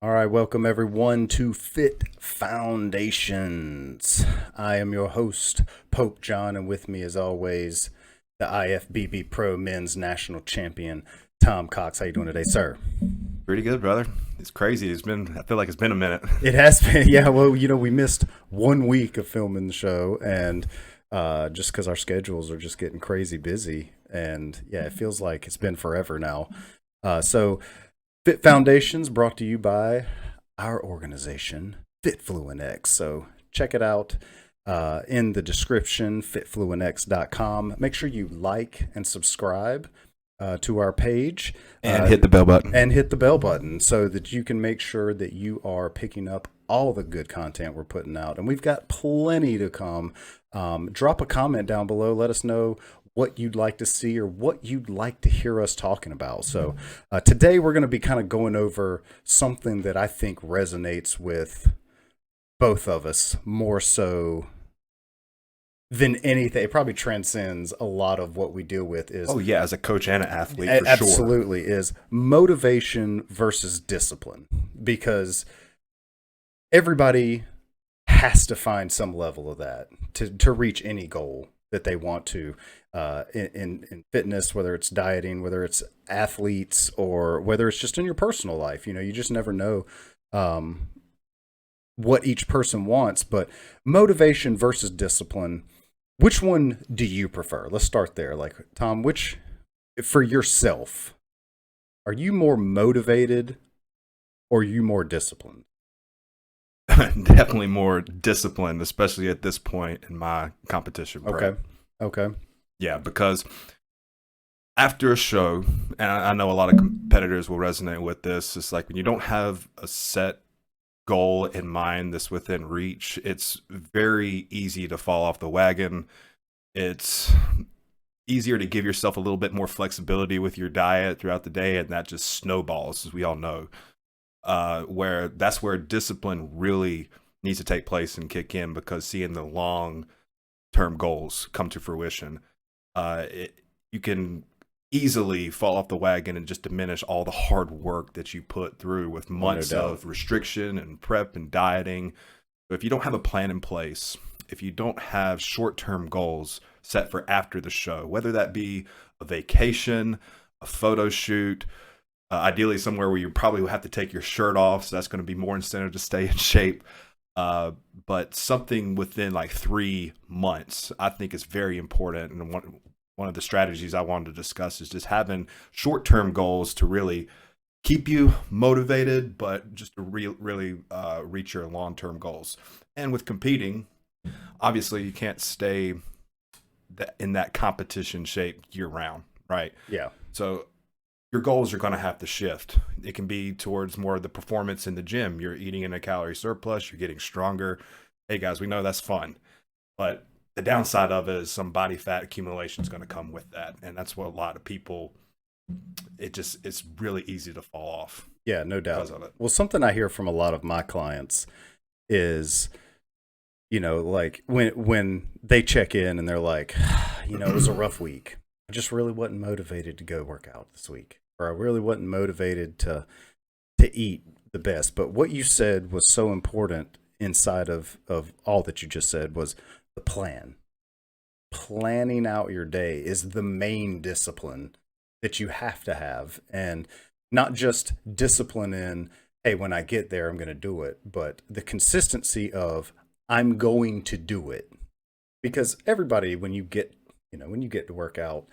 All right, welcome everyone to Fit Foundations. I am your host, Pope John, and with me, as always, the IFBB Pro Men's National Champion, Tom Cox. How you doing today, sir? Pretty good, brother. It's crazy. I feel like it's been a minute. It has been, yeah. Well, we missed 1 week of filming the show, and just because our schedules are just getting crazy busy, and yeah, it feels like it's been forever now. So Fit Foundations brought to you by our organization, FitFluentX. So check it out in the description, fitfluentx.com. Make sure you like and subscribe to our page. And hit the bell button. And hit the bell button so that you can make sure that you are picking up all the good content we're putting out. And we've got plenty to come. Drop a comment down below. Let us know what you'd like to see or what you'd like to hear us talking about. So today we're going to be kind of going over something that I think resonates with both of us more so than anything. It probably transcends a lot of what we deal with is Oh yeah, as a coach and an athlete, for sure. absolutely is motivation versus discipline, because everybody has to find some level of that to reach any goal that they want to in fitness, whether it's dieting, whether it's athletes, or whether it's just in your personal life. You just never know what each person wants. But motivation versus discipline, which one do you prefer? Let's start there. Like, Tom, which, for yourself, are you more motivated or are you more disciplined? Definitely more disciplined, especially at this point in my competition prep. Okay. Yeah, because after a show, and I know a lot of competitors will resonate with this, it's like when you don't have a set goal in mind that's within reach, it's very easy to fall off the wagon. It's easier to give yourself a little bit more flexibility with your diet throughout the day, and that just snowballs, as we all know. That's where discipline really needs to take place and kick in, because seeing the long term goals come to fruition, you can easily fall off the wagon and just diminish all the hard work that you put through with months of restriction and prep and dieting. So if you don't have a plan in place, if you don't have short-term goals set for after the show, whether that be a vacation, a photo shoot, ideally somewhere where you probably will have to take your shirt off, so that's going to be more incentive to stay in shape. But something within like 3 months, I think is very important. And one of the strategies I wanted to discuss is just having short-term goals to really keep you motivated, but just to really reach your long-term goals. And with competing, obviously you can't stay in that competition shape year-round, right? Yeah. So your goals are going to have to shift. It can be towards more of the performance in the gym. You're eating in a calorie surplus, you're getting stronger. Hey guys, we know that's fun, but the downside of it is some body fat accumulation is going to come with that. And that's what a lot of people, it's really easy to fall off. Yeah, no doubt. Well, something I hear from a lot of my clients is, like when they check in and they're like, it was a rough week. I just really wasn't motivated to go work out this week, or I really wasn't motivated to eat the best. But what you said was so important inside of all that you just said was the plan. Planning out your day is the main discipline that you have to have, and not just discipline in, hey, when I get there, I'm going to do it, but the consistency of I'm going to do it. Because everybody, when you get to work out,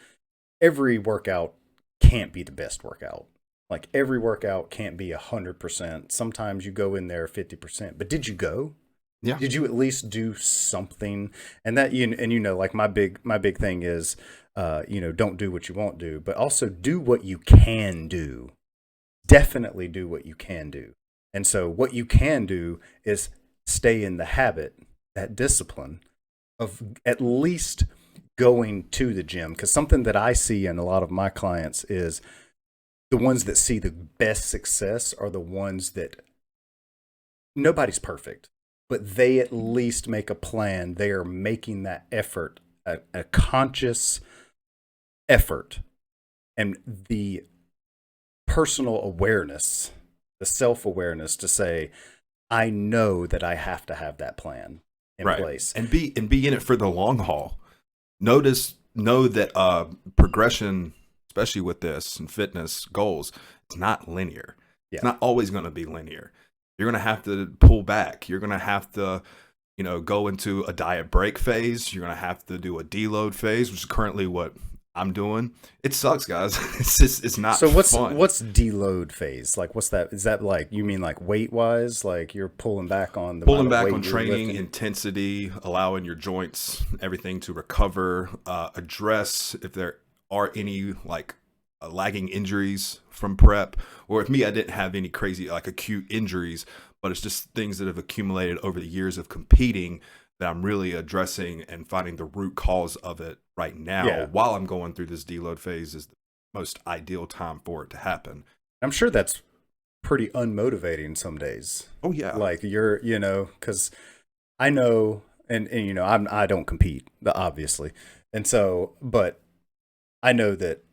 every workout can't be the best workout. Like, every workout can't be 100%. Sometimes you go in there 50%, but did you go? Yeah. Did you at least do something? And that, like my big thing is, don't do what you won't do, but also do what you can do. Definitely do what you can do. And so what you can do is stay in the habit, that discipline of at least going to the gym. Because something that I see in a lot of my clients is the ones that see the best success are the ones that nobody's perfect, but they at least make a plan. They are making that effort, a conscious effort, and the personal awareness the self-awareness to say, I know that I have to have that plan in Right. place. And be in it for the long haul. Know that progression, especially with this and fitness goals, it's not linear. It's Yeah. not always going to be linear. You're going to have to pull back. You're going to have to, go into a diet break phase. You're going to have to do a deload phase, which is currently what I'm doing. It sucks, guys. It's not So fun. what's deload phase? Like, what's that? Is that like, you mean like weight wise? Like you're pulling back on the Pulling amount of back weight on you're training, lifting? intensity, allowing your joints, everything to recover, address if there are any like lagging injuries from prep, or if me, I didn't have any crazy like acute injuries, but it's just things that have accumulated over the years of competing that I'm really addressing and finding the root cause of it right now Yeah. while I'm going through this deload phase is the most ideal time for it to happen. I'm sure that's pretty unmotivating some days. Oh yeah. Like you're, because I know, and I don't compete, obviously, and so, but I know that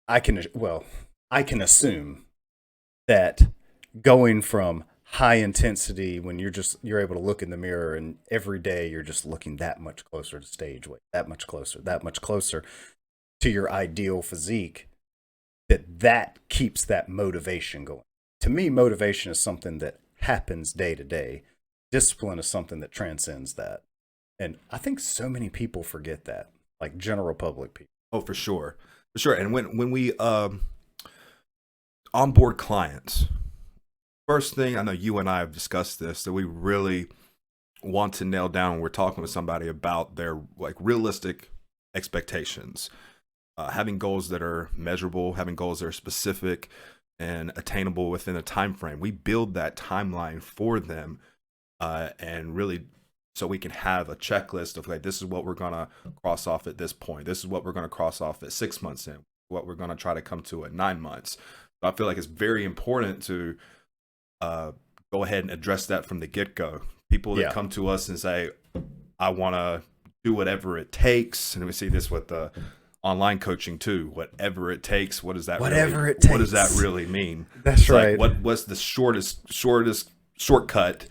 I can assume that going from high intensity when you're able to look in the mirror and every day you're just looking that much closer to stage weight, that much closer to your ideal physique, that keeps that motivation going. To me, motivation is something that happens day to day. Discipline is something that transcends that. And I think so many people forget that, like general public people. Oh, for sure. For sure. And when we onboard clients, first thing, I know you and I have discussed this, that we really want to nail down when we're talking with somebody about their like realistic expectations. Having goals that are measurable, having goals that are specific and attainable within a time frame. We build that timeline for them, and really so we can have a checklist of like, this is what we're gonna cross off at this point. This is what we're gonna cross off at 6 months in. What we're gonna try to come to at 9 months. So I feel like it's very important to go ahead and address that from the get-go. People that come to us and say, I want to do whatever it takes, and we see this with the online coaching too. Whatever it takes. What does that? What does that really mean? That's right. Like, what's the shortest shortcut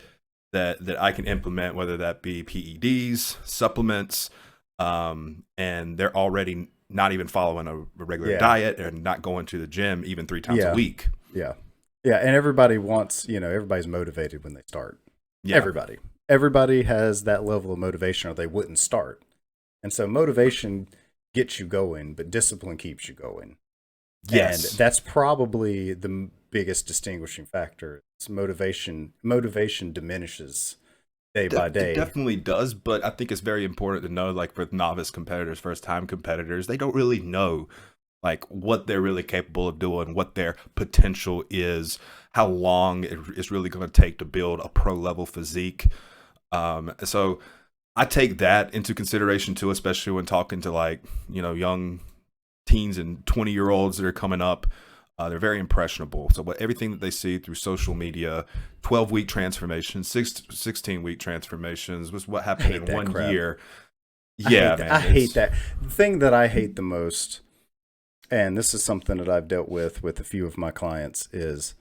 that I can implement? Whether that be PEDs, supplements, and they're already not even following a regular diet and not going to the gym even 3 times a week. Yeah. Yeah. And everybody wants, everybody's motivated when they start. Yeah. Everybody has that level of motivation or they wouldn't start. And so motivation gets you going, but discipline keeps you going. Yes. And that's probably the biggest distinguishing factor. It's motivation diminishes day by day. It definitely does, but I think it's very important to know, like for novice competitors, first time competitors, they don't really know like what they're really capable of doing, what their potential is, how long it's really going to take to build a pro level physique. So I take that into consideration too, especially when talking to like, young teens and 20-year-olds that are coming up. They're very impressionable. So everything that they see through social media, 12-week transformations, 16-week transformations was what happened in 1 year. I hate that. The thing that I hate the most, and this is something that I've dealt with a few of my clients, is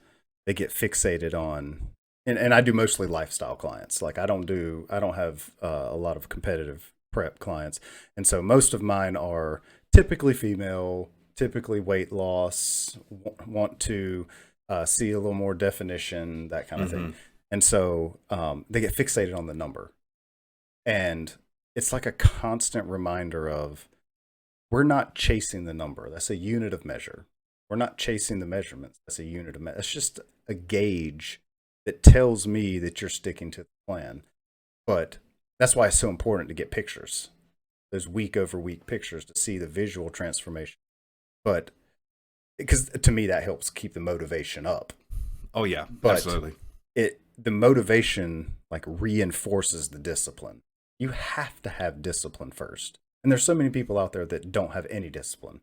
they get fixated on, and I do mostly lifestyle clients. Like I don't have a lot of competitive prep clients. And so most of mine are typically female, typically weight loss, want to see a little more definition, that kind of thing. And so they get fixated on the number. And it's like a constant reminder of, we're not chasing the number. That's a unit of measure. We're not chasing the measurements. That's a unit of measure. It's just a gauge that tells me that you're sticking to the plan. But that's why it's so important to get pictures, those week over week pictures, to see the visual transformation. But because to me, that helps keep the motivation up. Oh yeah, but absolutely. The motivation like reinforces the discipline. You have to have discipline first. And there's so many people out there that don't have any discipline,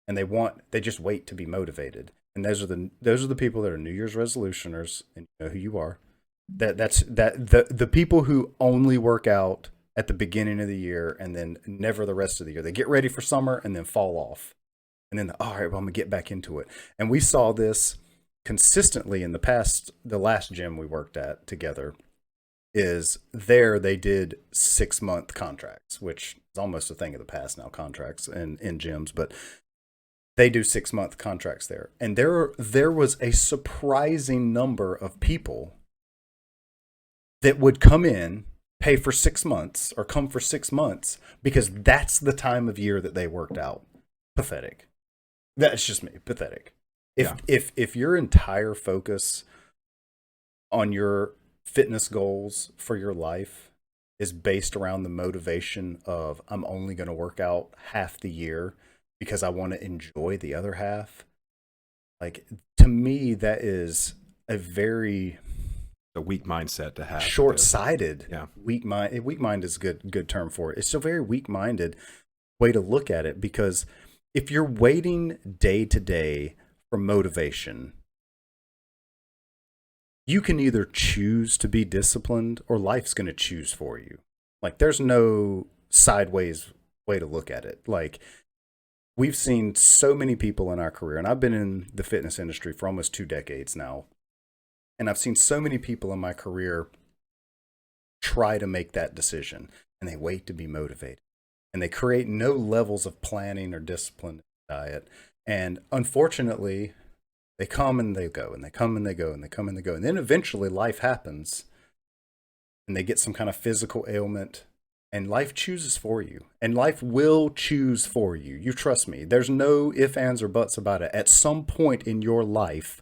and they just wait to be motivated. And those are the people that are New Year's resolutioners, and you know who you are. The people who only work out at the beginning of the year and then never the rest of the year. They get ready for summer and then fall off. And then, all right, well, I'm gonna get back into it. And we saw this consistently in the last gym we worked at together, is there they did 6-month contracts, which is almost a thing of the past now, contracts in gyms, but they do 6-month contracts there. And there was a surprising number of people that would come in, pay for 6 months or come for 6 months because that's the time of year that they worked out. Pathetic. That's just me. Pathetic. If your entire focus on your fitness goals for your life is based around the motivation of I'm only going to work out half the year because I want to enjoy the other half, like, to me that is a very weak mindset to have. Short-sighted. Yeah. Weak mind is a good term for it. It's a very weak-minded way to look at it, because if you're waiting day to day for motivation, you can either choose to be disciplined or life's going to choose for you. Like, there's no sideways way to look at it. Like, we've seen so many people in our career, and I've been in the fitness industry for almost 2 decades now. And I've seen so many people in my career try to make that decision, and they wait to be motivated, and they create no levels of planning or discipline in the diet. And unfortunately, they come and they go, and they come and they go, and they come and they go. And then eventually life happens, and they get some kind of physical ailment, and life chooses for you, and life will choose for you. You trust me. There's no ifs, ands, or buts about it. At some point in your life,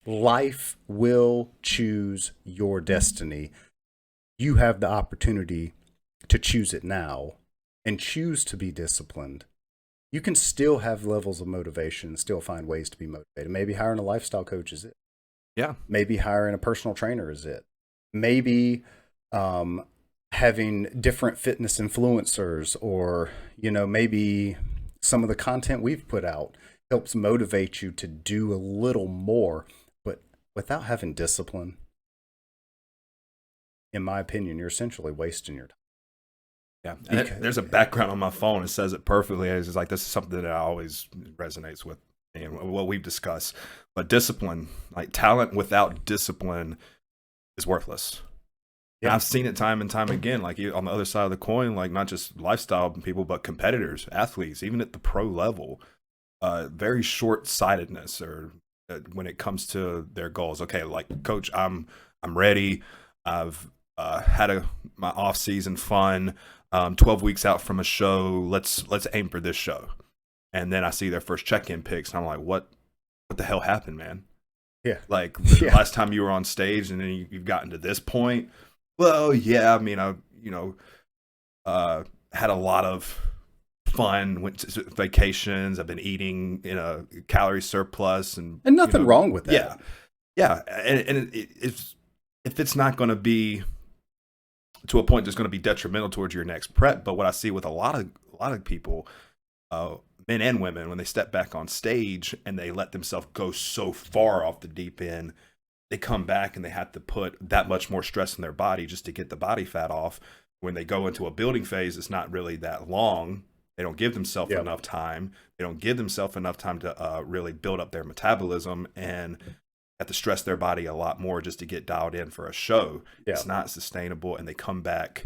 life will choose your destiny. You have the opportunity to choose it now and choose to be disciplined. You can still have levels of motivation, still find ways to be motivated. Maybe hiring a lifestyle coach is it. Yeah. Maybe hiring a personal trainer is it. Maybe having different fitness influencers, or, maybe some of the content we've put out helps motivate you to do a little more. But without having discipline, in my opinion, you're essentially wasting your time. Yeah, and there's a background on my phone. It says it perfectly. It's like, this is something that always resonates with me and what we've discussed. But discipline, like, talent without discipline is worthless. Yeah. I've seen it time and time again, like, on the other side of the coin, like, not just lifestyle people, but competitors, athletes, even at the pro level, very short-sightedness, or when it comes to their goals. Okay, like, coach, I'm ready. I've had my off-season fun. 12 weeks out from a show, let's aim for this show. And then I see their first check-in pics, and I'm like, what the hell happened, man? Yeah. Like, the last time you were on stage, and then you've gotten to this point. Well, yeah, I mean, I had a lot of fun, went to vacations, I've been eating in a calorie surplus, and nothing wrong with that. Yeah. And it's, if it's not going to be to a point that's going to be detrimental towards your next prep. But what I see with a lot of people, men and women, when they step back on stage and they let themselves go so far off the deep end, they come back and they have to put that much more stress in their body just to get the body fat off. When they go into a building phase, it's not really that long. They don't give themselves enough time. They don't give themselves enough time to really build up their metabolism, and have to stress their body a lot more just to get dialed in for a show. Yeah. It's not sustainable, and they come back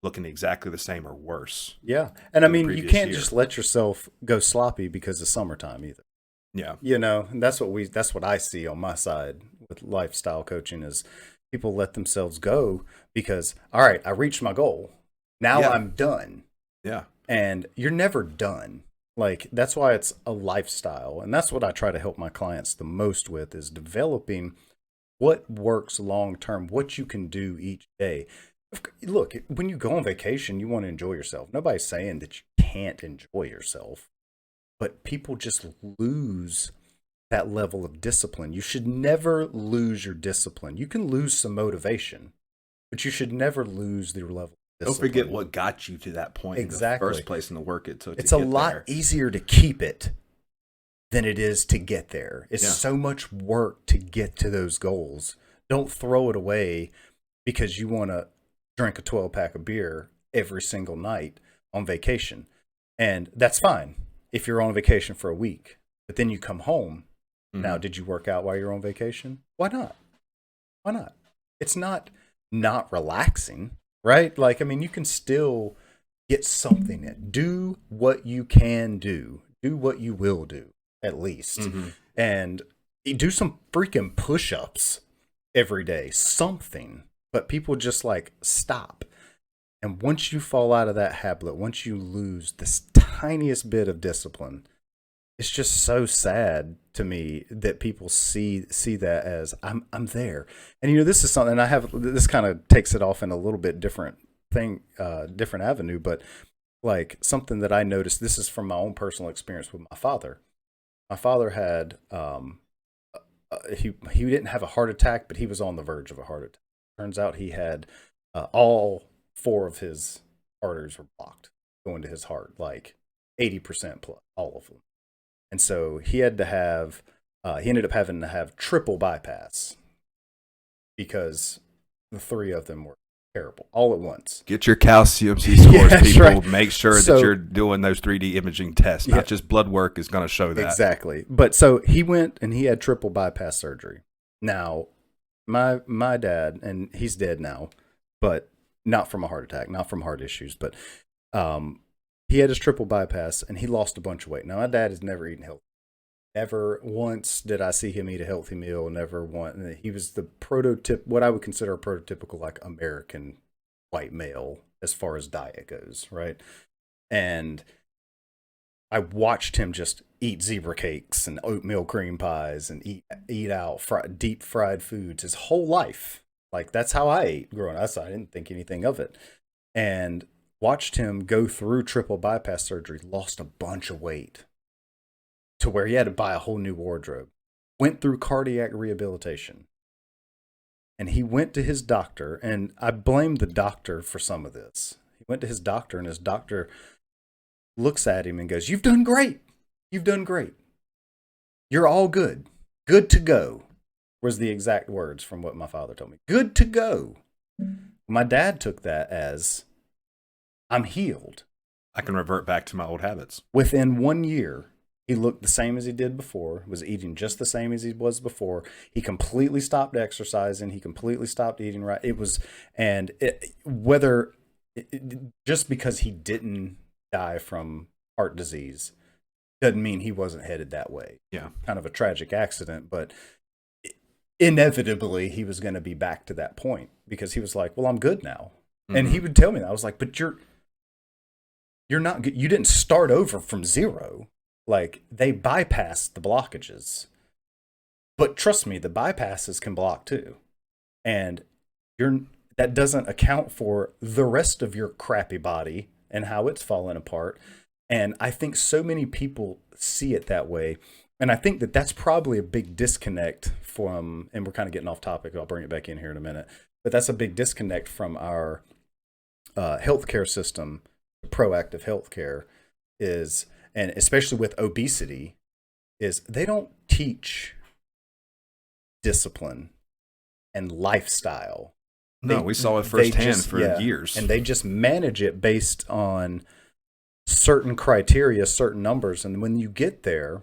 looking exactly the same or worse. Yeah. And I mean, you can't just let yourself go sloppy because it's summertime either. Yeah. And that's what I see on my side with lifestyle coaching, is people let themselves go because, all right, I reached my goal. Now I'm done. Yeah. And you're never done. Like, that's why it's a lifestyle. And that's what I try to help my clients the most with, is developing what works long term, what you can do each day. Look, when you go on vacation, you want to enjoy yourself. Nobody's saying that you can't enjoy yourself, but people just lose that level of discipline. You should never lose your discipline. You can lose some motivation, but you should never lose your level. Don't forget what got you to that point in the first place, and the work it took. It's a lot easier to keep it than it is to get there. It's so much work to get to those goals. Don't throw it away because you want to drink a 12-pack of beer every single night on vacation. And that's fine if you're on vacation for a week, but then you come home Now, did you work out while you're on vacation? Why not? Why not? It's not relaxing, right? Like, I mean, you can still get something in. Do what you can do. Do what you will do, at least. And do some freaking push-ups every day. Something. But people just like stop. And once you fall out of that habit, once you lose this tiniest bit of discipline, it's just so sad to me that people see that as I'm there. And this is something I have. This kind of takes it off in a little bit different thing, different avenue. But like something that I noticed. This is from my own personal experience with my father. My father had he didn't have a heart attack, but he was on the verge of a heart attack. Turns out he had all 4 of his arteries were blocked going to his heart, like 80% plus, all of them. And so he had to have, he ended up having to have triple bypass because the 3 of them were terrible all at once. Get your calcium scores, people. Right. Make sure that you're doing those 3D imaging tests. Not just blood work is going to show that. Exactly. But so he went and he had triple bypass surgery. Now, my dad, and he's dead now, but not from a heart attack, not from heart issues, but he had his triple bypass and he lost a bunch of weight. Now, my dad has never eaten healthy. Never once did I see him eat a healthy meal. Never once. He was the prototype, what I would consider a prototypical like American white male as far as diet goes, right? And I watched him just eat zebra cakes and oatmeal cream pies and eat out deep fried foods his whole life. Like that's how I ate growing up. I didn't think anything of it. And watched him go through triple bypass surgery, lost a bunch of weight to where he had to buy a whole new wardrobe, went through cardiac rehabilitation. And he went to his doctor, and I blame the doctor for some of this. He went to his doctor, and his doctor looks at him and goes, "You've done great. You've done great. You're all good. Good to go," was the exact words from what my father told me. Good to go. My dad took that as, I'm healed. I can revert back to my old habits. Within 1 year, he looked the same as he did before, was eating just the same as he was before. He completely stopped exercising. He completely stopped eating right. Just because he didn't die from heart disease doesn't mean he wasn't headed that way. Yeah. Kind of a tragic accident, but inevitably he was going to be back to that point because he was like, well, I'm good now. And he would tell me that. I was like, but you're not good. You didn't start over from zero. Like they bypassed the blockages, but trust me, the bypasses can block too. And that doesn't account for the rest of your crappy body and how it's falling apart. And I think so many people see it that way. And I think that that's probably a big disconnect from, and we're kind of getting off topic. I'll bring it back in here in a minute, but that's a big disconnect from our healthcare system. Proactive healthcare is, and especially with obesity, is they don't teach discipline and lifestyle. No, we saw it firsthand for years. And they just manage it based on certain criteria, certain numbers. And when you get there,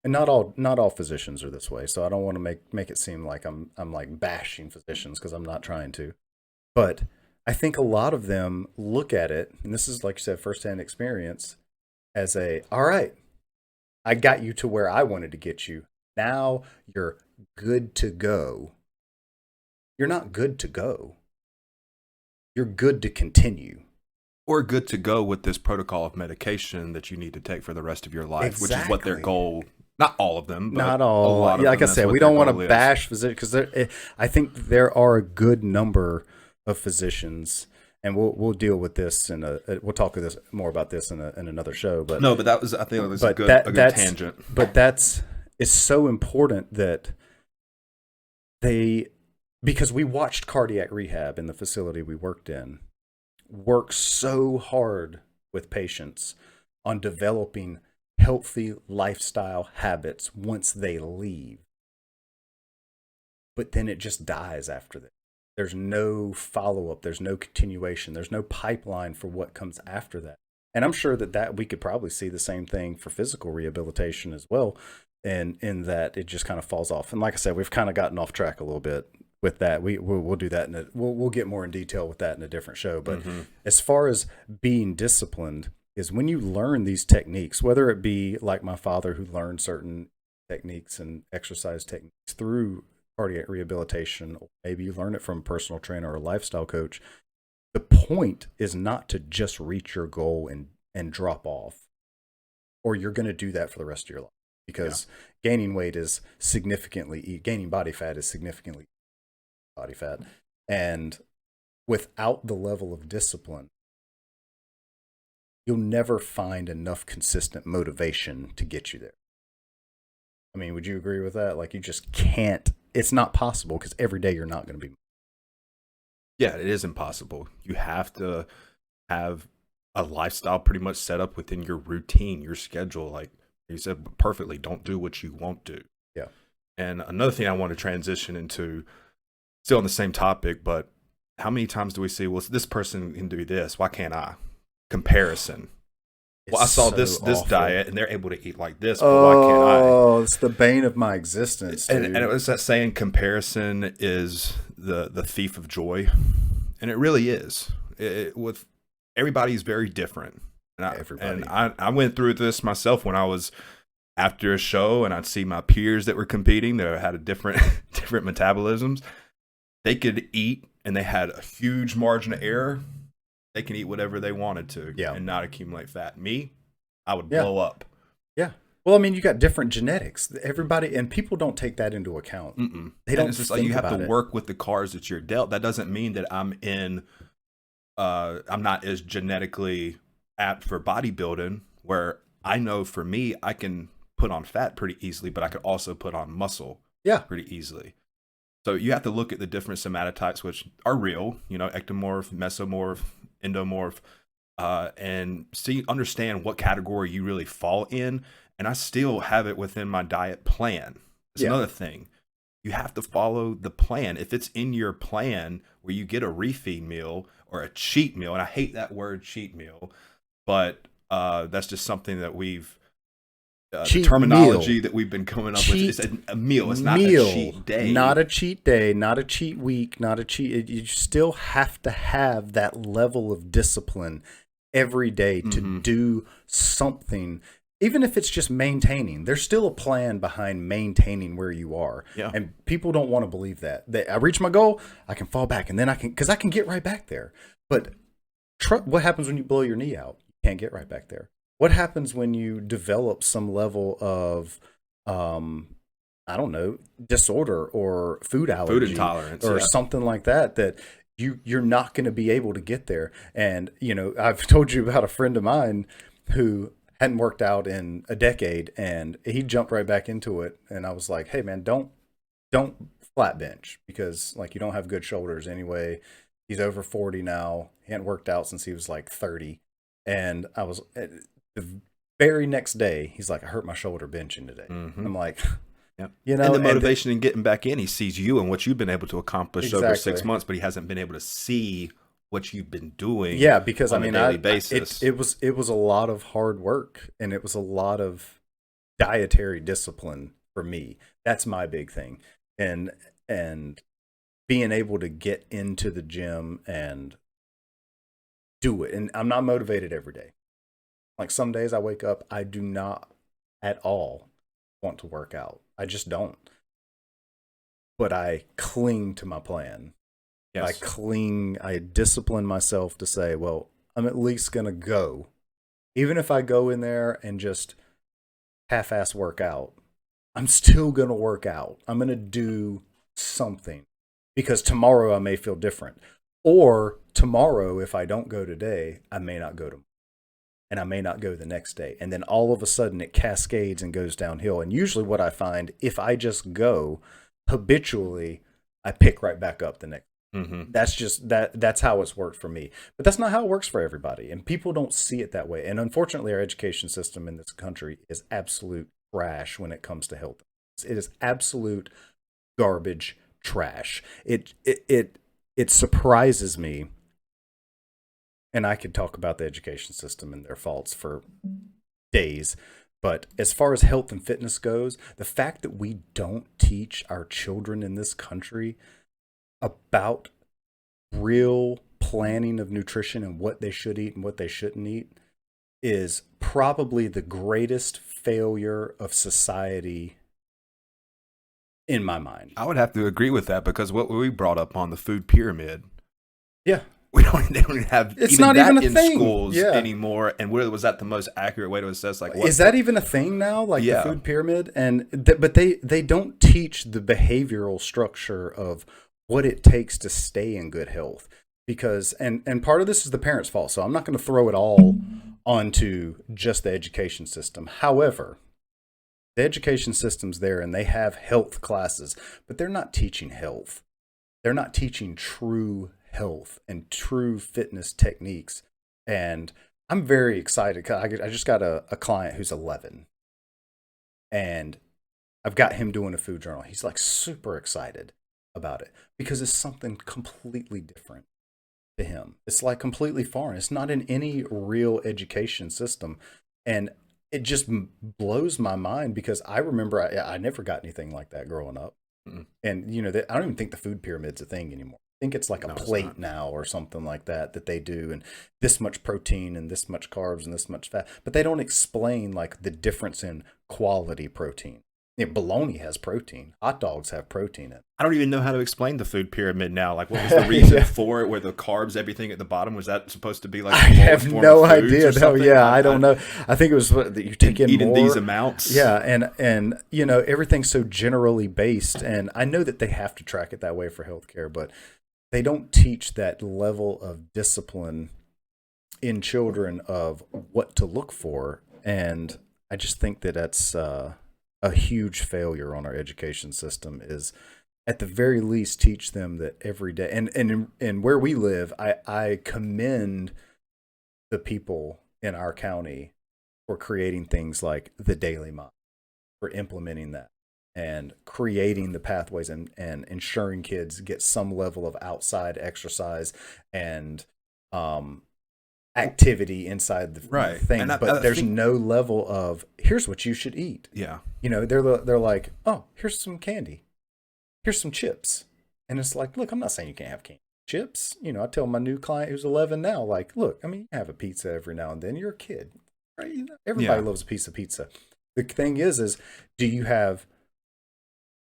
and not all physicians are this way, so I don't want to make it seem like I'm like bashing physicians, because I'm not trying to. But I think a lot of them look at it, and this is, like you said, firsthand experience, as all right, I got you to where I wanted to get you. Now you're good to go. You're not good to go. You're good to continue. Or good to go with this protocol of medication that you need to take for the rest of your life, which is what their goal. Not all of them, but not all. A lot of like them, I said, we don't want to bash physicians, because I think there are a good number of physicians, and we'll deal with this we'll talk more about this in another show. But no, but I think it was a good tangent. But it's so important that because we watched cardiac rehab in the facility we worked in, work so hard with patients on developing healthy lifestyle habits once they leave. But then it just dies after that. There's no follow-up. There's no continuation. There's no pipeline for what comes after that. And I'm sure that we could probably see the same thing for physical rehabilitation as well. and in that it just kind of falls off. And like I said, we've kind of gotten off track a little bit with that. We'll do that we'll get more in detail with that in a different show. But as far as being disciplined is when you learn these techniques, whether it be like my father who learned certain techniques and exercise techniques through cardiac rehabilitation, or maybe you learn it from a personal trainer or a lifestyle coach. The point is not to just reach your goal and drop off, or you're going to do that for the rest of your life, because gaining weight is gaining body fat is significantly body fat. And without the level of discipline, you'll never find enough consistent motivation to get you there. I mean, would you agree with that? Like, you just can't, it's not possible, because every day you're not going to be. Yeah, it is impossible. You have to have a lifestyle pretty much set up within your routine, your schedule. Like you said perfectly, don't do what you won't do. Yeah. And another thing I want to transition into, still on the same topic, but how many times do we see, well, this person can do this, why can't I? Comparison. Well, I saw this diet and they're able to eat like this, but why can't I? Oh, it's the bane of my existence, dude. And it was that saying, comparison is the thief of joy. And it really is. With everybody's very different. And I went through this myself when I was after a show and I'd see my peers that were competing that had a different metabolisms. They could eat and they had a huge margin of error. They can eat whatever they wanted to and not accumulate fat. Me, I would blow up. Yeah. Well, I mean, you got different genetics. Everybody, and people don't take that into account. They don't. It's just like you have to work with the cards that you're dealt. That doesn't mean that I'm not as genetically apt for bodybuilding, where I know for me, I can put on fat pretty easily, but I could also put on muscle pretty easily. So you have to look at the different somatotypes, which are real, ectomorph, mesomorph, endomorph, and understand what category you really fall in. And I still have it within my diet plan. It's another thing. You have to follow the plan. If it's in your plan where you get a refeed meal or a cheat meal, and I hate that word cheat meal, but that's just something that we've the terminology that we've been coming up with. It's a meal. It's not a cheat day. Not a cheat day, not a cheat week, not a cheat. You still have to have that level of discipline every day to do something. Even if it's just maintaining, there's still a plan behind maintaining where you are. Yeah. And people don't want to believe that. I reach my goal, I can fall back, and then I can get right back there. But what happens when you blow your knee out? You can't get right back there. What happens when you develop some level of, I don't know, disorder or food allergy, food intolerance, or something like that you're not going to be able to get there? And, I've told you about a friend of mine who hadn't worked out in a decade, and he jumped right back into it. And I was like, hey man, don't flat bench, because like you don't have good shoulders anyway. He's over 40 now. He hadn't worked out since he was like 30. And the very next day, he's like, I hurt my shoulder benching today. I'm like, and the motivation in getting back in, he sees you and what you've been able to accomplish over 6 months, but he hasn't been able to see what you've been doing. Yeah, because on a daily basis. It was a lot of hard work, and it was a lot of dietary discipline for me. That's my big thing. And being able to get into the gym and do it. And I'm not motivated every day. Like some days I wake up, I do not at all want to work out. I just don't. But I cling to my plan. Yes. I discipline myself to say, well, I'm at least going to go. Even if I go in there and just half-ass work out, I'm still going to work out. I'm going to do something, because tomorrow I may feel different. Or tomorrow, if I don't go today, I may not go tomorrow. And I may not go the next day. And then all of a sudden it cascades and goes downhill. And usually what I find, if I just go habitually, I pick right back up the next. That's just that's how it's worked for me. But that's not how it works for everybody. And people don't see it that way. And unfortunately, our education system in this country is absolute trash when it comes to health. It is absolute garbage trash. It surprises me. And I could talk about the education system and their faults for days. But as far as health and fitness goes, the fact that we don't teach our children in this country about real planning of nutrition and what they should eat and what they shouldn't eat is probably the greatest failure of society in my mind. I would have to agree with that because what we brought up on the food pyramid, Yeah. they don't even have It's even not that even a in thing. schools Yeah. anymore. And where was that the most accurate way to assess? Like, what Is that even a thing now? Like Yeah. the food pyramid? But they don't teach the behavioral structure of what it takes to stay in good health. Because and part of this is the parents' fault. So I'm not going to throw it all onto just the education system. However, the education system's there and they have health classes, but they're not teaching health. They're not teaching true health and true fitness techniques. And I'm very excited because I just got a client who's 11 and I've got him doing a food journal. He's like super excited about it because it's something completely different to him. It's like completely foreign. It's not in any real education system. And it just blows my mind because I remember I never got anything like that growing up. Mm. And, I don't even think the food pyramid's a thing anymore. I think it's like a plate now or something like that they do. And this much protein and this much carbs and this much fat. But they don't explain like the difference in quality protein. Bologna has protein. Hot dogs have protein in it. I don't even know how to explain the food pyramid now. Like, what was the reason for it? Where the carbs, everything at the bottom, was that supposed to be like? I have no idea. No, yeah, I don't know. I think it was that you take in eating more. these amounts. Yeah, and everything's so generally based, and I know that they have to track it that way for healthcare, but they don't teach that level of discipline in children of what to look for, and I just think that that's a huge failure on our education system. Is at the very least teach them that every day, and where we live, I commend the people in our county for creating things like the Daily Mile, for implementing that and creating the pathways and ensuring kids get some level of outside exercise and activity inside the thing. And but I there's think, no level of here's what you should eat. Yeah. They're like, oh, here's some candy. Here's some chips. And it's like, look, I'm not saying you can't have candy. Chips, I tell my new client who's 11 now, like, look, I mean, you can have a pizza every now and then. You're a kid, right? Everybody loves a piece of pizza. The thing is, do you have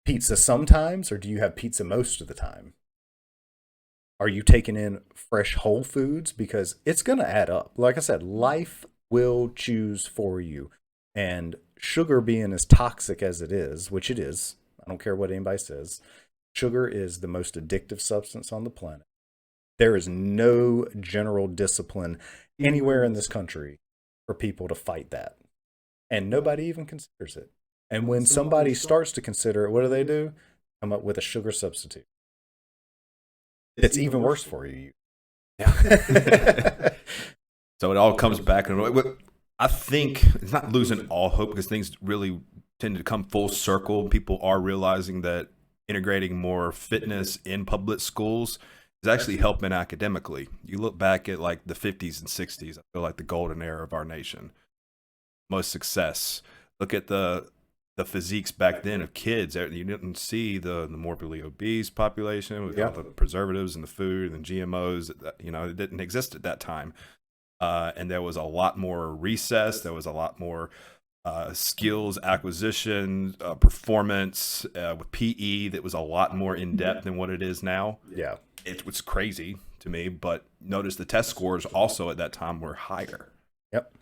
pizza sometimes or do you have pizza most of the time? Are you taking in fresh whole foods? Because it's going to add up. Like I said, life will choose for you. And sugar being as toxic as it is, which it is, I don't care what anybody says, sugar is the most addictive substance on the planet. There is no general discipline anywhere in this country for people to fight that. And nobody even considers it. And when somebody starts to consider it, what do? Come up with a sugar substitute. It's even worse for you. Yeah. So it all comes back. And I think it's not losing all hope because things really tend to come full circle. People are realizing that integrating more fitness in public schools is actually helping academically. You look back at like the 50s and 60s, I feel like the golden era of our nation. Most success. Look at the physiques back then of kids. You didn't see the morbidly obese population with all the preservatives and the food and GMOs. It didn't exist at that time. And there was a lot more recess. There was a lot more skills acquisition, performance with PE that was a lot more in depth than what it is now. Yeah. It was crazy to me, but notice the test scores also at that time were higher. Yep.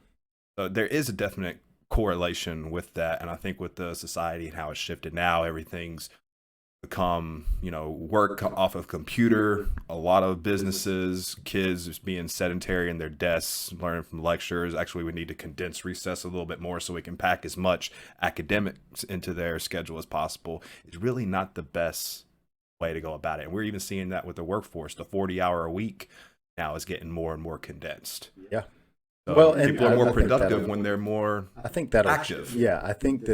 So there is a definite correlation with that. And I think with the society and how it's shifted now, everything's become, work off of computer. A lot of businesses, kids just being sedentary in their desks, learning from lectures. Actually, we need to condense recess a little bit more so we can pack as much academics into their schedule as possible. It's really not the best way to go about it. And we're even seeing that with the workforce. The 40-hour a week now is getting more and more condensed. Yeah. So people are more productive when they're more active. Yeah, I think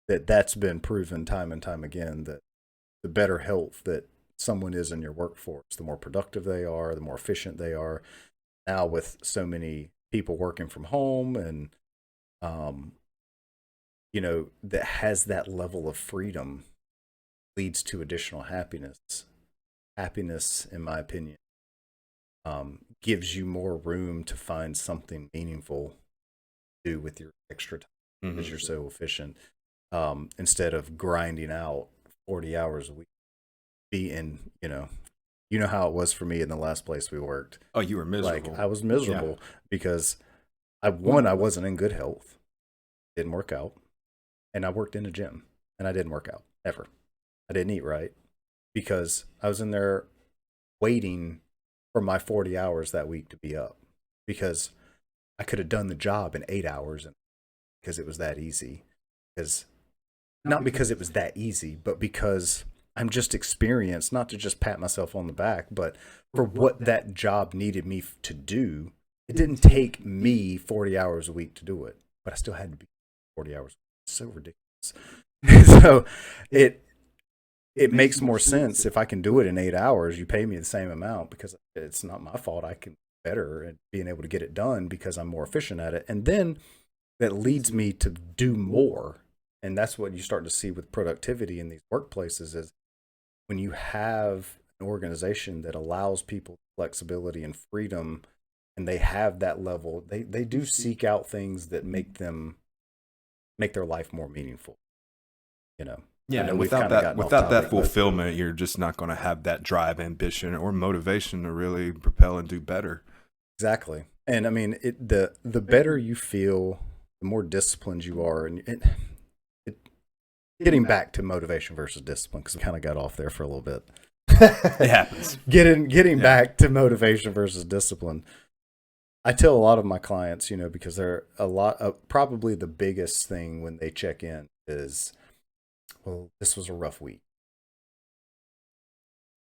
that's been proven time and time again that the better health that someone is in your workforce, the more productive they are, the more efficient they are. Now with so many people working from home and that has that level of freedom leads to additional happiness. Happiness, in my opinion, gives you more room to find something meaningful to do with your extra time because Mm-hmm. you're so efficient. Instead of grinding out 40 hours a week, being, how it was for me in the last place we worked. Oh, you were Like miserable. I was Yeah. miserable because I wasn't in good health, didn't work out, and I worked in a gym and I didn't work out ever. I didn't eat right because I was in there waiting for my 40 hours that week to be up because I could have done the job in 8 hours because it was that easy. Because not because it was that easy, but because I'm just experienced, not to just pat myself on the back, but for what that job needed me to do. It didn't take me 40 hours a week to do it, but I still had to be 40 hours. It's so ridiculous. So it it makes more sense if I can do it in 8 hours. You pay me the same amount because it's not my fault. I can better at being able to get it done because I'm more efficient at it. And then that leads me to do more. And that's what you start to see with productivity in these workplaces is when you have an organization that allows people flexibility and freedom and they have that level, they do seek out things that make their life more meaningful. You know, I Yeah, know and we've without kind of that gotten off without that topic, but fulfillment, you're just not going to have that drive, ambition, or motivation to really propel and do better. exactly. And I mean, the better you feel, the more disciplined you are, and it getting back to motivation versus discipline because we kind of got off there for a little bit. It happens. Getting Yeah. back to motivation versus discipline. I tell a lot of my clients, because they're a lot of probably the biggest thing when they check in is, well, this was a rough week.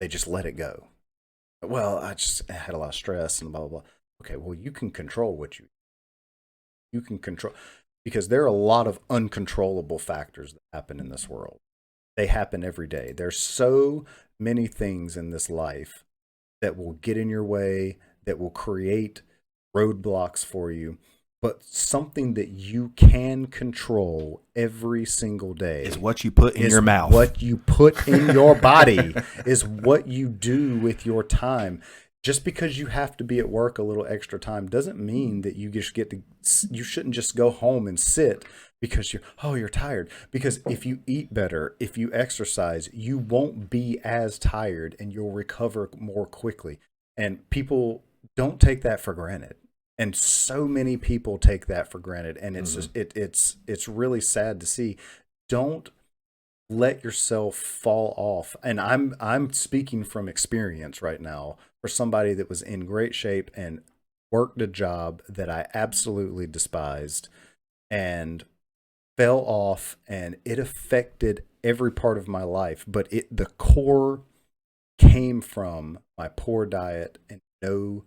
They just let it go. Well, I had a lot of stress and blah blah blah. Okay, well, you can control what you can control because there are a lot of uncontrollable factors that happen in this world. They happen every day. There's so many things in this life that will get in your way, that will create roadblocks for you. But something that you can control every single day Is what you put in is your mouth. what you put in your body, is what you do with your time. Just because you have to be at work a little extra time doesn't mean that you shouldn't just go home and sit because you're tired. Because if you eat better, if you exercise, you won't be as tired and you'll recover more quickly. And people don't take that for granted. And so many people take that for granted. And it's just, it's really sad to see. Don't let yourself fall off. And I'm speaking from experience right now for somebody that was in great shape and worked a job that I absolutely despised and fell off, and it affected every part of my life, but the core came from my poor diet and no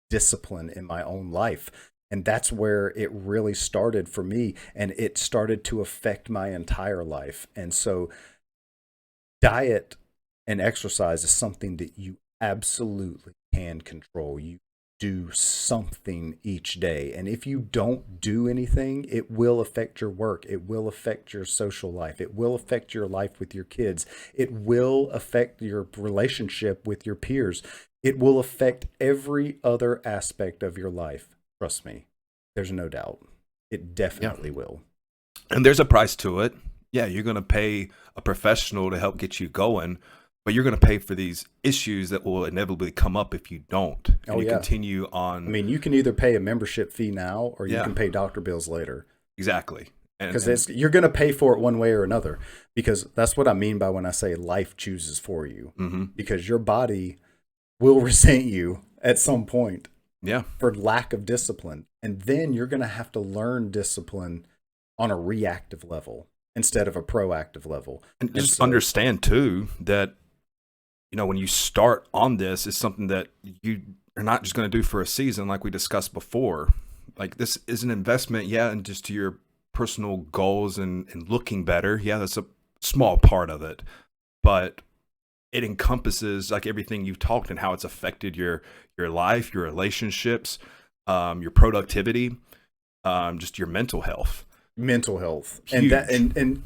discipline in my own life. And that's where it really started for me. And it started to affect my entire life. And so, diet and exercise is something that you absolutely can control. You do something each day. And if you don't do anything, it will affect your work. It will affect your social life. It will affect your life with your kids. It will affect your relationship with your peers. It will affect every other aspect of your life. Trust me. There's no doubt. It definitely will. And there's a price to it. Yeah, you're going to pay a professional to help get you going, but you're going to pay for these issues that will inevitably come up if you don't. And Oh, you yeah. continue on. I mean, you can either pay a membership fee now or you Yeah. can pay doctor bills later. Exactly. Because you're going to pay for it one way or another. Because that's what I mean by when I say life chooses for you. Mm-hmm. Because your body will resent you at some point Yeah. for lack of discipline. And then you're going to have to learn discipline on a reactive level instead of a proactive level. And just understand too that, when you start on this, it's something that you are not just going to do for a season like we discussed before. Like, this is an investment, yeah, and just to your personal goals and looking better. Yeah, that's a small part of it. But it encompasses like everything you've talked and how it's affected your life, your relationships, your productivity, just your mental health. mental health. Huge. And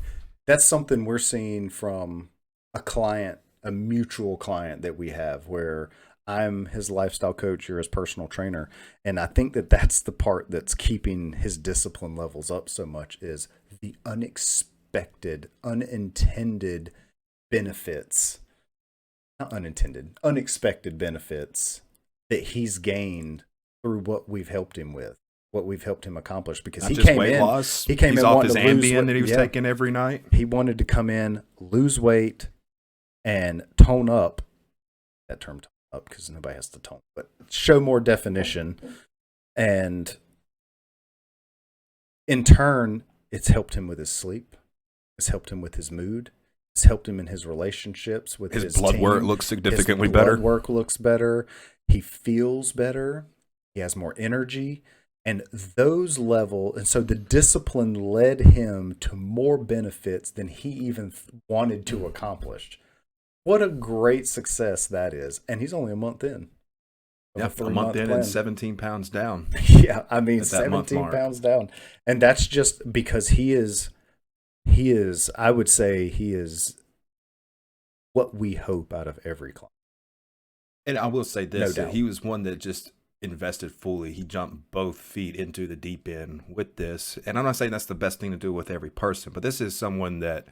that's something we're seeing from a client, a mutual client that we have, where I'm his lifestyle coach, you're his personal trainer, and I think that that's the part that's keeping his discipline levels up so much, is the unexpected, unintended benefits, not unintended, unexpected benefits that he's gained through what we've helped him with, what we've helped him accomplish. Because Not he just came weight in, loss. he came He's in off wanting his to lose Ambien weight. that he was Yeah. taking every night. He wanted to come in, lose weight, and tone up. That term, tone up, because nobody has to tone, but show more definition. And in turn, it's helped him with his sleep. It's helped him with his mood. It's helped him in his relationships with his blood team. work looks significantly His blood better. work looks better. He feels better. He has more energy. And so the discipline led him to more benefits than he even wanted to accomplish. What a great success that is. And he's only a month in. Yeah, a month in and 17 pounds down. Yeah, I mean, At that month 17 mark. pounds down. And that's just because he is, I would say he is what we hope out of every client. And I will say this, No that doubt. he was one that just invested fully. He jumped both feet into the deep end with this. And I'm not saying that's the best thing to do with every person, but this is someone that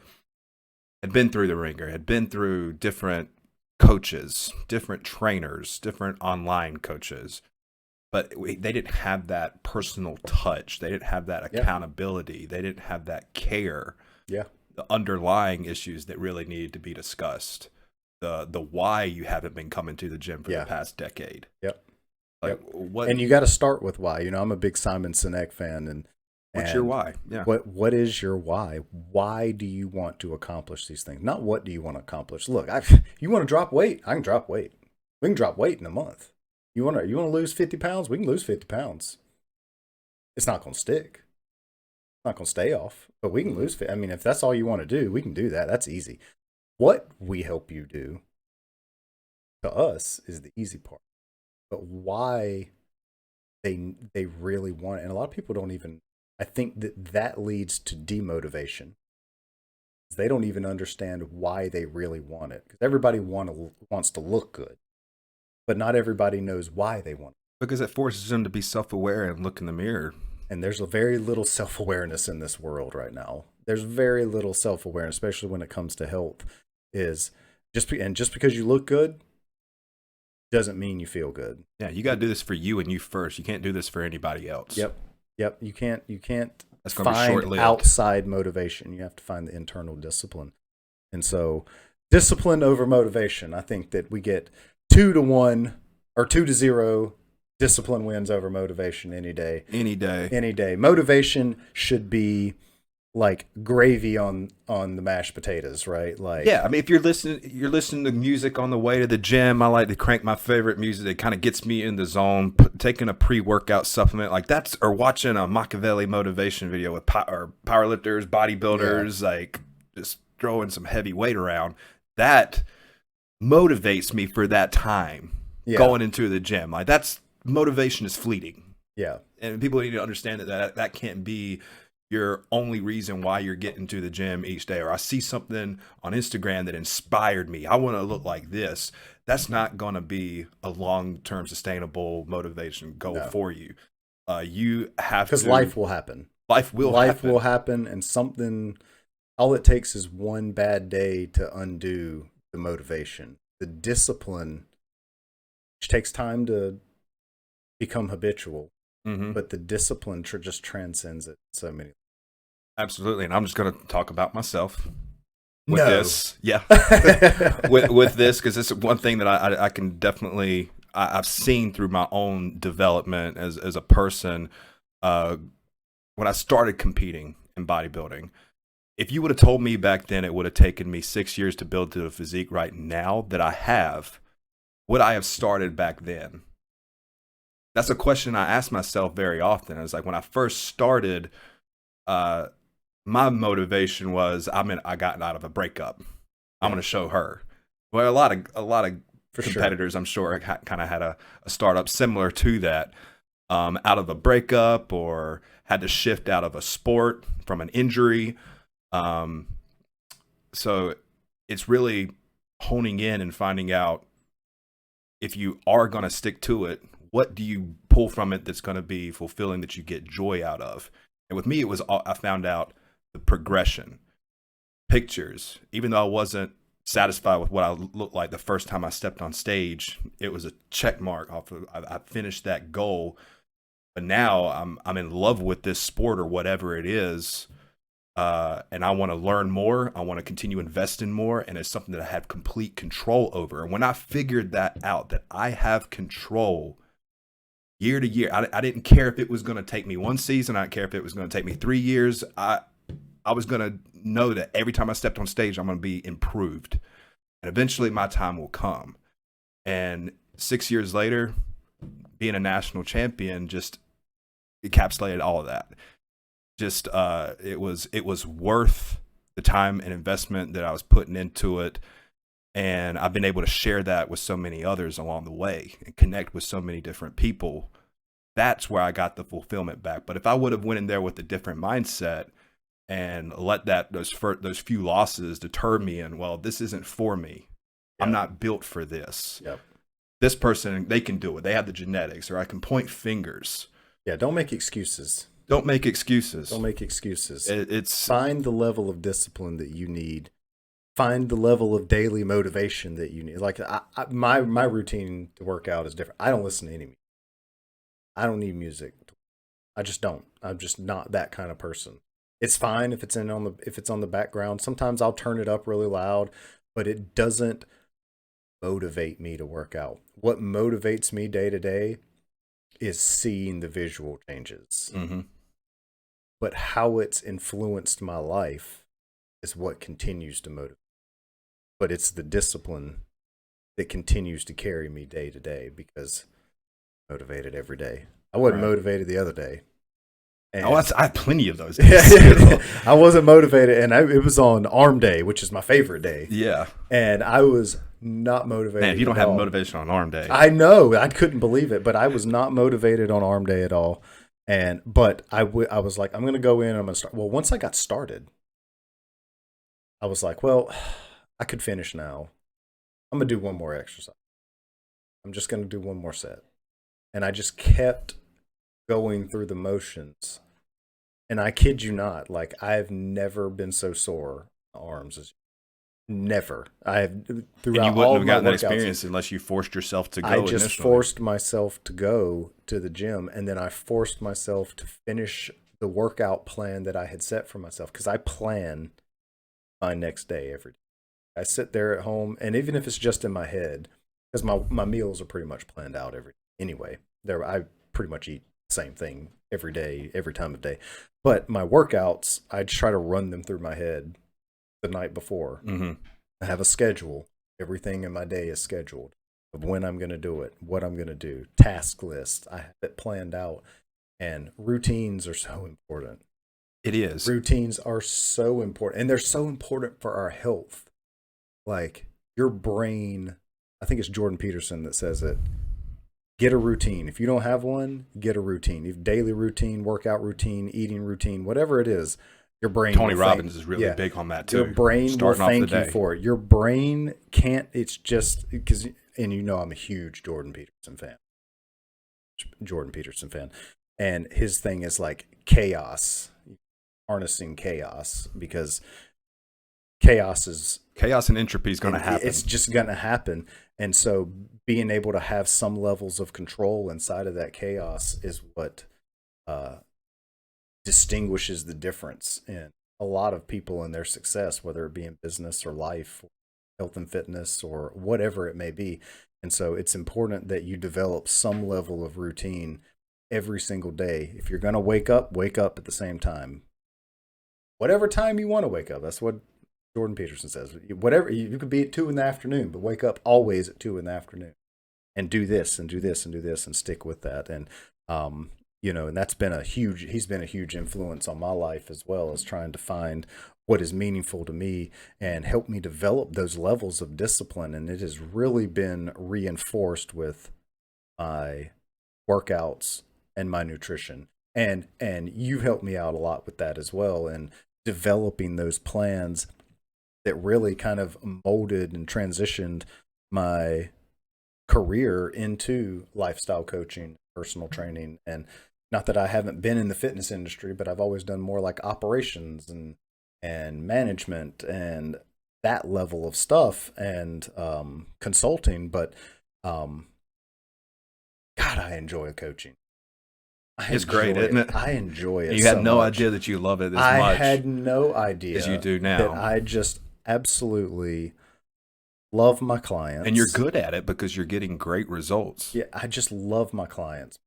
had been through the ringer, had been through different coaches, different trainers, different online coaches. But they didn't have that personal touch. They didn't have that accountability. They didn't have that care. Yeah. The underlying issues that really needed to be discussed. The why you haven't been coming to the gym for the past decade. Yep. Like what? And you got to start with why. I'm a big Simon Sinek fan, and What's your why? Yeah. What is your why? Why do you want to accomplish these things? Not what do you want to accomplish. Look, you want to drop weight? I can drop weight. We can drop weight in a month. You want to lose 50 pounds? We can lose 50 pounds. It's not going to stick. It's not going to stay off, but we can lose. I mean, if that's all you want to do, we can do that. That's easy. What we help you do to us is the easy part. But why they really want it, and a lot of people don't even. I think that leads to demotivation. They don't even understand why they really want it, because everybody wants to look good, but not everybody knows why they want it. Because it forces them to be self-aware and look in the mirror. And there's a very little self-awareness in this world right now. There's very little self-awareness, especially when it comes to health. Just because you look good doesn't mean you feel good. Yeah, you got to do this for you and you first. You can't do this for anybody else. Yep. You can't That's gonna be find short-lived. outside motivation. You have to find the internal discipline. And so discipline over motivation. I think that we get 2-1 or 2-0. Discipline wins over motivation any day. Any day. Any day. Motivation should be like gravy on the mashed potatoes, right? Like, yeah, I mean, if you're listening to music on the way to the gym, I like to crank my favorite music that kind of gets me in the zone. Taking a pre-workout supplement like that's, or watching a Machiavelli motivation video with powerlifters, bodybuilders, like just throwing some heavy weight around. That motivates me for that time going into the gym. Like that's motivation is fleeting. Yeah, and people need to understand that can't be your only reason why you're getting to the gym each day. Or I see something on Instagram that inspired me. I want to look like this. That's not going to be a long-term sustainable motivation goal for you. You have to, because life will happen. Life will happen, and something. All it takes is one bad day to undo the motivation, the discipline, which takes time to become habitual. Mm-hmm. But the discipline just transcends it so many. Absolutely, and I'm just going to talk about myself with this. Yeah, with this, because this is one thing that I can definitely I've seen through my own development as a person. When I started competing in bodybuilding, if you would have told me back then it would have taken me 6 years to build to the physique right now that I have, would I have started back then? That's a question I ask myself very often. It's like when I first started, my motivation was I got out of a breakup. I'm going to show her. Well, a lot of competitors, I'm sure, kind of had a startup similar to that. out of a breakup or had to shift out of a sport from an injury. So it's really honing in and finding out, if you are going to stick to it, what do you pull from it that's going to be fulfilling, that you get joy out of? And with me, it was I found out the progression, pictures. Even though I wasn't satisfied with what I looked like the first time I stepped on stage, it was a check mark off of, I finished that goal. But now I'm in love with this sport or whatever it is. And I want to learn more. I want to continue investing more. And it's something that I have complete control over. And when I figured that out, that I have control year to year, I didn't care if it was going to take me one season. I didn't care if it was going to take me 3 years. I was going to know that every time I stepped on stage, I'm going to be improved. And eventually my time will come. And 6 years later, being a national champion just encapsulated all of that. Just it was worth the time and investment that I was putting into it, and I've been able to share that with so many others along the way and connect with so many different people. That's where I got the fulfillment back. But if I would have went in there with a different mindset and let those few losses deter me, and, well, this isn't for me. Yep. I'm not built for this. Yep. This person, they can do it. They have the genetics, or I can point fingers. Yeah, don't make excuses. Don't make excuses. Don't make excuses. It's find the level of discipline that you need. Find the level of daily motivation that you need. Like my routine to work out is different. I don't listen to any music. I don't need music. I just don't. I'm just not that kind of person. It's fine if it's on the background. Sometimes I'll turn it up really loud, but it doesn't motivate me to work out. What motivates me day to day is seeing the visual changes. Mm-hmm. But how it's influenced my life is what continues to motivate. But it's the discipline that continues to carry me day to day, because I'm motivated every day. I wasn't motivated the other day. And I have plenty of those days. I wasn't motivated, and it was on Arm Day, which is my favorite day. Yeah. And I was not motivated. Man, if you don't have motivation on Arm Day. I know. I couldn't believe it, but I was not motivated on Arm Day at all. But I was like, I'm going to go in and I'm going to start. Well, once I got started, I was like, well, I could finish now. I'm going to do one more exercise. I'm just going to do one more set. And I just kept going through the motions. And I kid you not, like, I've never been so sore in the arms as never. I have throughout. And you wouldn't have gotten that experience unless you forced yourself to go. I just forced myself to go to the gym, and then I forced myself to finish the workout plan that I had set for myself, because I plan my next day every day. I sit there at home, and even if it's just in my head, because my meals are pretty much planned out every day anyway. I pretty much eat the same thing every day, every time of day. But my workouts, I try to run them through my head the night before. Mm-hmm. I have a schedule. Everything in my day is scheduled of when I'm going to do it, what I'm going to do, task list. I have it planned out, and routines are so important. It is. Routines are so important, and they're so important for our health. Like your brain, I think it's Jordan Peterson that says it. Get a routine. If you don't have one, get a routine. If daily routine, workout routine, eating routine, whatever it is, your brain. Tony Robbins is really big on that too. Your brain will thank you for it. Your brain can't. It's just because, and you know, I'm a huge Jordan Peterson fan. And his thing is like chaos, harnessing chaos, because chaos and entropy is going to happen. It's just going to happen. And so being able to have some levels of control inside of that chaos is what distinguishes the difference in a lot of people and their success, whether it be in business or life, or health and fitness, or whatever it may be. And so it's important that you develop some level of routine every single day. If you're going to wake up at the same time. Whatever time you want to wake up. That's what Jordan Peterson says. Whatever, you could be at 2 p.m, but wake up always at 2 p.m. and do this and do this and do this and stick with that. And and that's been he's been a huge influence on my life, as well as trying to find what is meaningful to me and help me develop those levels of discipline. And it has really been reinforced with my workouts and my nutrition. And you've helped me out a lot with that as well, and developing those plans that really kind of molded and transitioned my career into lifestyle coaching, personal training. And not that I haven't been in the fitness industry, but I've always done more like operations and management and that level of stuff, and consulting. But God, I enjoy coaching. It's great, isn't it? I enjoy it. You had so no much. idea that you love it as I much had no idea as you do that now. I just absolutely love my clients. And you're good at it because you're getting great results. Yeah, I just love my clients.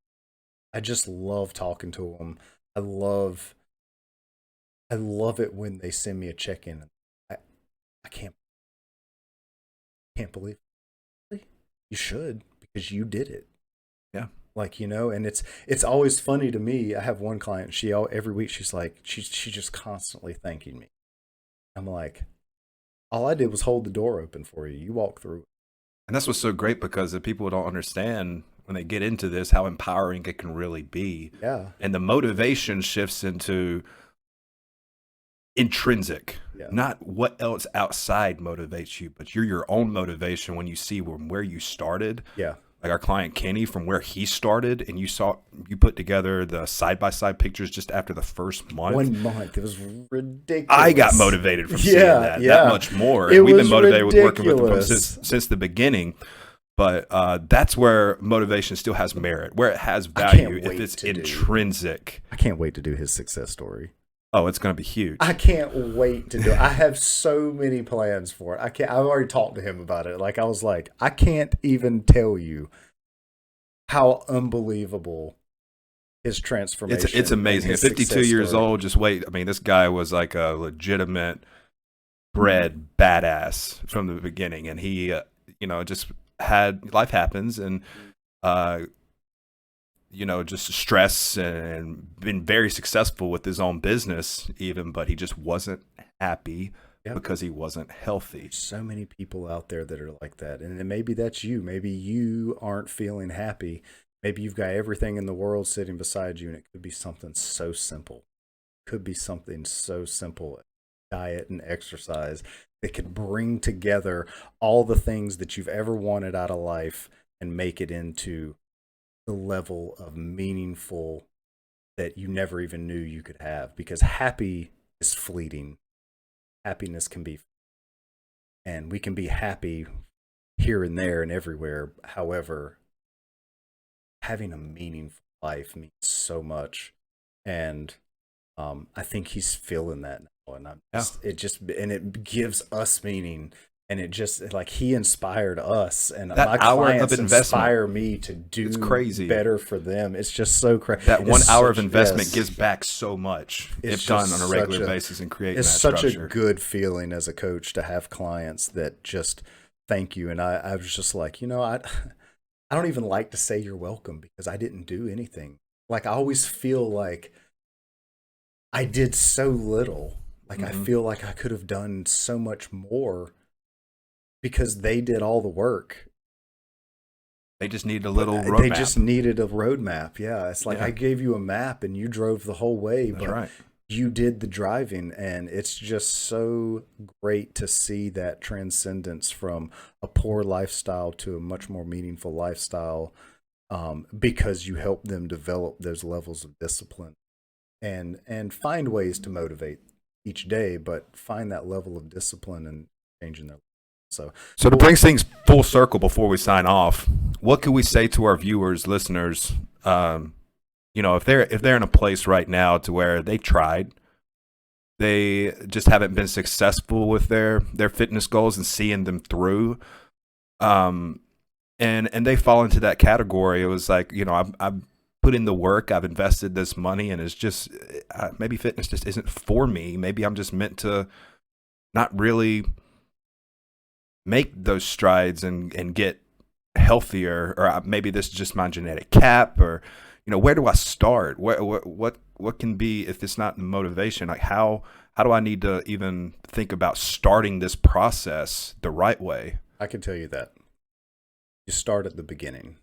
I just love talking to them. I love it when they send me a check-in. I can't believe it. You should, because you did it. Yeah. Like, and it's always funny to me. I have one client, every week she's like, she's just constantly thanking me. I'm like, all I did was hold the door open for you. You walk through. And that's what's so great, because if people don't understand when they get into this, how empowering it can really be. Yeah. And the motivation shifts into intrinsic, not what else outside motivates you, but you're your own motivation when you see where you started. Yeah. Like our client Kenny, from where he started, and you put together the side-by-side pictures just after the first month. 1 month. It was ridiculous. I got motivated from seeing that much more. It We've was been motivated ridiculous. with working with him since the beginning. But that's where motivation still has merit, where it has value if it's intrinsic. I can't wait to do his success story. Oh, it's going to be huge. I can't wait to do it. I have so many plans for it. I've already talked to him about it. Like, I was like, I can't even tell you how unbelievable his transformation. It's amazing. At 52 years old, just wait. I mean, this guy was like a legitimate bred badass from the beginning. And he, just had, life happens, and, just stress, and been very successful with his own business even, but he just wasn't happy because he wasn't healthy. There's so many people out there that are like that. And then maybe that's you. Maybe you aren't feeling happy. Maybe you've got everything in the world sitting beside you, and it could be something so simple. Diet and exercise that could bring together all the things that you've ever wanted out of life and make it into the level of meaningful that you never even knew you could have. Because happy is fleeting. Happiness can be, and we can be happy here and there and everywhere. However, having a meaningful life means so much. And I think he's feeling that now. And it gives us meaning. And it just, like, he inspired us, and that my hour clients of investment inspire me to do better for them. It's just so crazy. That 1 hour of investment gives back so much if done on a regular basis and creating that structure. It's such a good feeling as a coach to have clients that just thank you. And I was just like, I don't even like to say you're welcome, because I didn't do anything. Like, I always feel like I did so little. Like, I feel like I could have done so much more, because they did all the work. They just needed a little roadmap. They just needed a roadmap. Yeah. It's like I gave you a map and you drove the whole way, but you did the driving. And it's just so great to see that transcendence from a poor lifestyle to a much more meaningful lifestyle, because you help them develop those levels of discipline and find ways to motivate each day, but find that level of discipline and changing their life. So to bring things full circle before we sign off, what could we say to our viewers, listeners? If they're in a place right now to where they tried, they just haven't been successful with their fitness goals and seeing them through, and they fall into that category. It was like, I've put in the work, I've invested this money, and it's just maybe fitness just isn't for me. Maybe I'm just meant to not really make those strides and get healthier, or maybe this is just my genetic cap, or where do I start? What can be, if it's not the motivation, like how do I need to even think about starting this process the right way? I can tell you that you start at the beginning.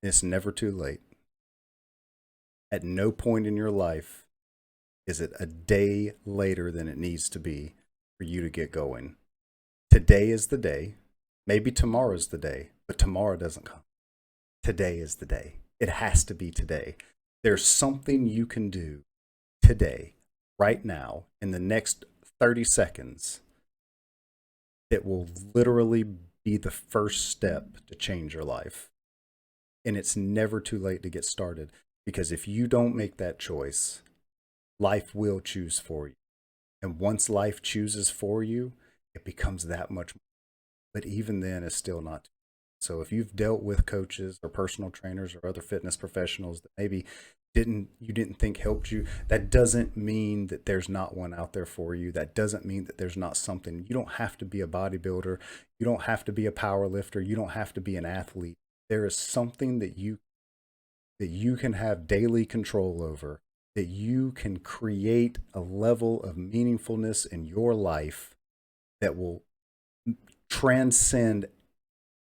It's never too late. At no point in your life is it a day later than it needs to be for you to get going. Today is the day. Maybe tomorrow's the day, but tomorrow doesn't come. Today is the day. It has to be today. There's something you can do today, right now, in the next 30 seconds that will literally be the first step to change your life. And it's never too late to get started, because if you don't make that choice, life will choose for you. And once life chooses for you, it becomes that much more. But even then, it's still not. So if you've dealt with coaches or personal trainers or other fitness professionals that maybe you didn't think helped you, that doesn't mean that there's not one out there for you. That doesn't mean that there's not something. You don't have to be a bodybuilder. You don't have to be a power lifter. You don't have to be an athlete. There is something that you can have daily control over, that you can create a level of meaningfulness in your life that will transcend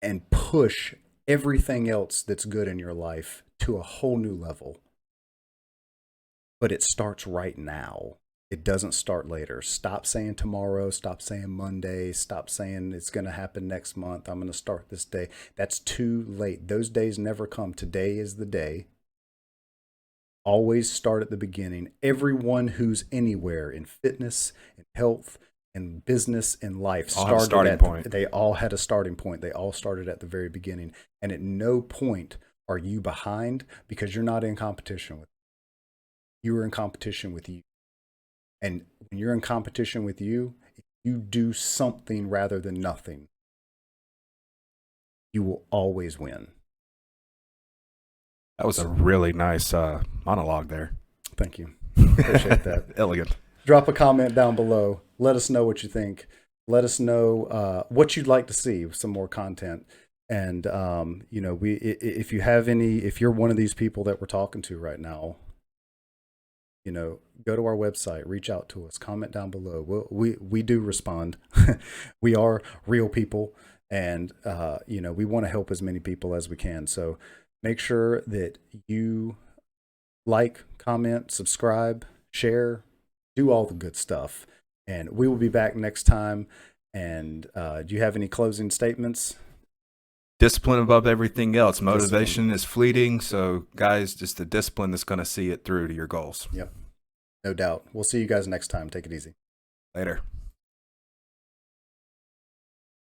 and push everything else that's good in your life to a whole new level. But it starts right now. It doesn't start later. Stop saying tomorrow. Stop saying Monday. Stop saying it's going to happen next month. I'm going to start this day. That's too late. Those days never come. Today is the day. Always start at the beginning. Everyone who's anywhere in fitness and health and business and life they all had a starting point. They all started at the very beginning. And at no point are you behind, because you're not in competition with you. You're in competition with you. And when you're in competition with you, if you do something rather than nothing, you will always win. That was a really nice monologue there. Thank you. Appreciate that. Elegant. Drop a comment down below. Let us know what you think. Let us know what you'd like to see, some more content. And, if you're one of these people that we're talking to right now, go to our website, reach out to us, comment down below. We do respond. We are real people, and, we want to help as many people as we can. So make sure that you like, comment, subscribe, share, do all the good stuff. And we will be back next time. And do you have any closing statements? Discipline above everything else. Motivation is fleeting. So, guys, just the discipline that's going to see it through to your goals. Yep. No doubt. We'll see you guys next time. Take it easy. Later.